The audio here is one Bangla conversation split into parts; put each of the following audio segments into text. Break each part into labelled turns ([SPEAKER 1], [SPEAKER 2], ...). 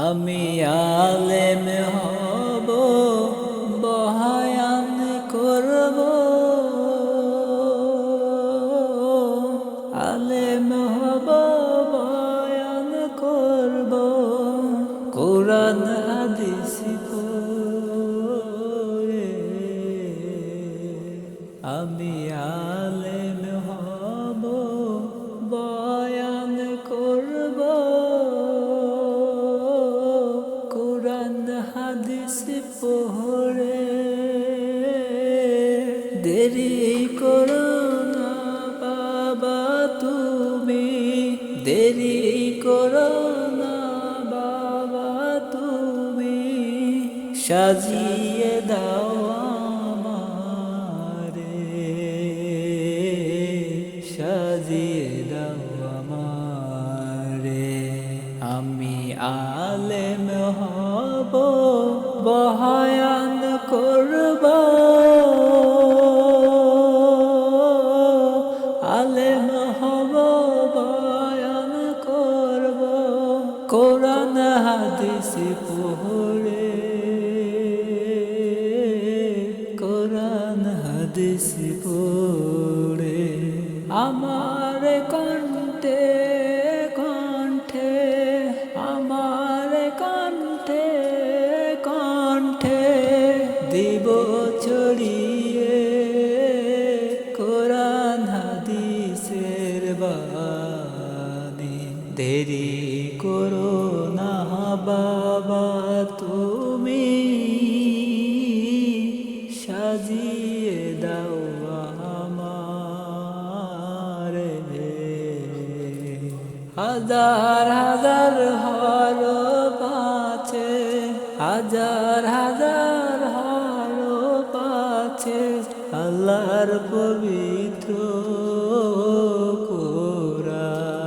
[SPEAKER 1] আমি আলেম হব, বয়ান করব, আলেম হব, বয়ান করব, কোরআন হাদিস পড়ে। আমি আলেম হব, বয়ান করব, কোরআন হাদিস পড়ে। দেরি করো না বাবা তুমি, দেরি করো না বাবা তুমি, সাজিয়ে দাও আমারে, সাজিয়ে দাও আমারে। আমি আলেম হব, বয়ান করব, আলেম হব, বয়ান করব, কোরআন হাদিস পড়ে, কোরআন হাদিস পড়ে। আমার কণ্ঠে কণ্ঠে, আমার কণ্ঠে কণ্ঠে দিব ছড়িয়ে, কোরআন হাদিসের বাণী। দেরি করো না বাবা তুমি, সাজিয়ে দাও আমারে। হাজার হাজার হরফ আছে, হাজার হাজার হরফ আছে আল্লাহর পবিত্র কোরআনে।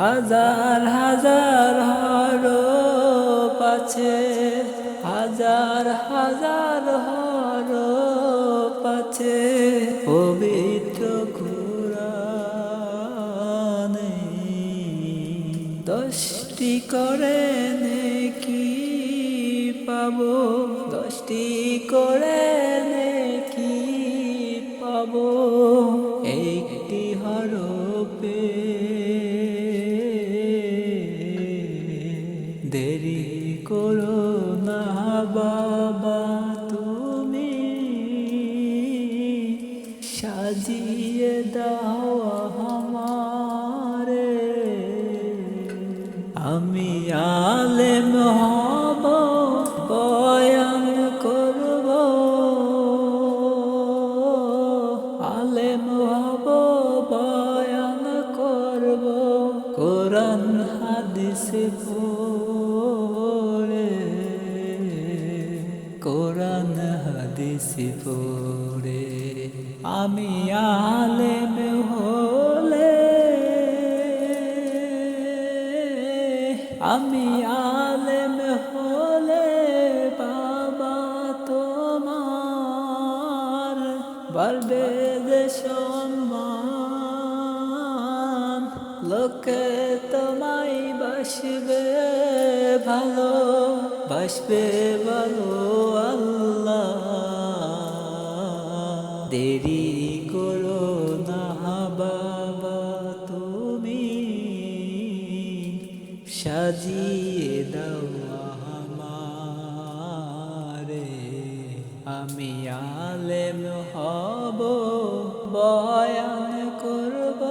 [SPEAKER 1] হাজার হাজার হরফ আছে, হাজার হাজার হরফ আছে পবিত্র কোরআনে। 10টি করে নেকি পাবো, 10টি করে নেকি পাবো একটি হরফে। দেরি করো না বাবা তুমি, সাজিয়ে দাও আমারে। আমি আলেম হব, বয়ান করব, আলেম হব, বয়ান করব, কোরআন হাদিস পড়ে, কোরআন হাদিস পড়ে। আমি আলেম হলে, আমি আলেম হলে বাবা তোমার বাড়বে যে সম্মান, লোকে তোমায় বাসবে ভালো, বাসবে ভালো আল্লাহ। দেরি করো না বাবা তুমি, সাজিয়ে দাও আমারে। আমি আলেম হব, বয়ান করব,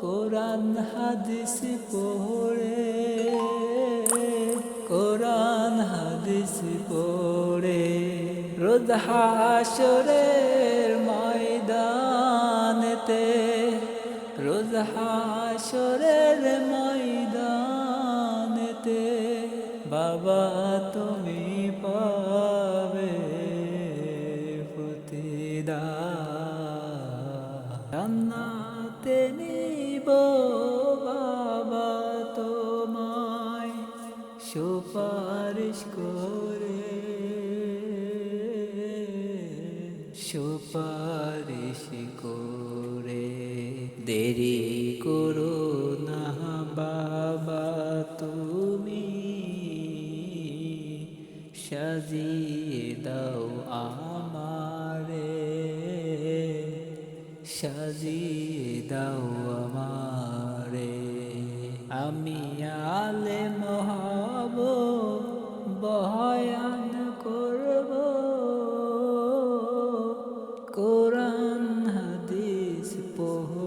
[SPEAKER 1] কোরআন হাদিস পড়ে, কোরআন হাদিস পড়ে। রোজ হাসরের ময়দানেতে, রোজ হাসরের ময়দানেতে বাবা তুমি পাবে প্রতিদান। জান্নাতে নিব বাবা তোমায় সুপারিশ করে, সুপারিশ করে। দেরি করো সাজিয়ে দাও আমারে। আমি আলেম হব, বয়ান করব, কোরআন হাদিস পড়ব।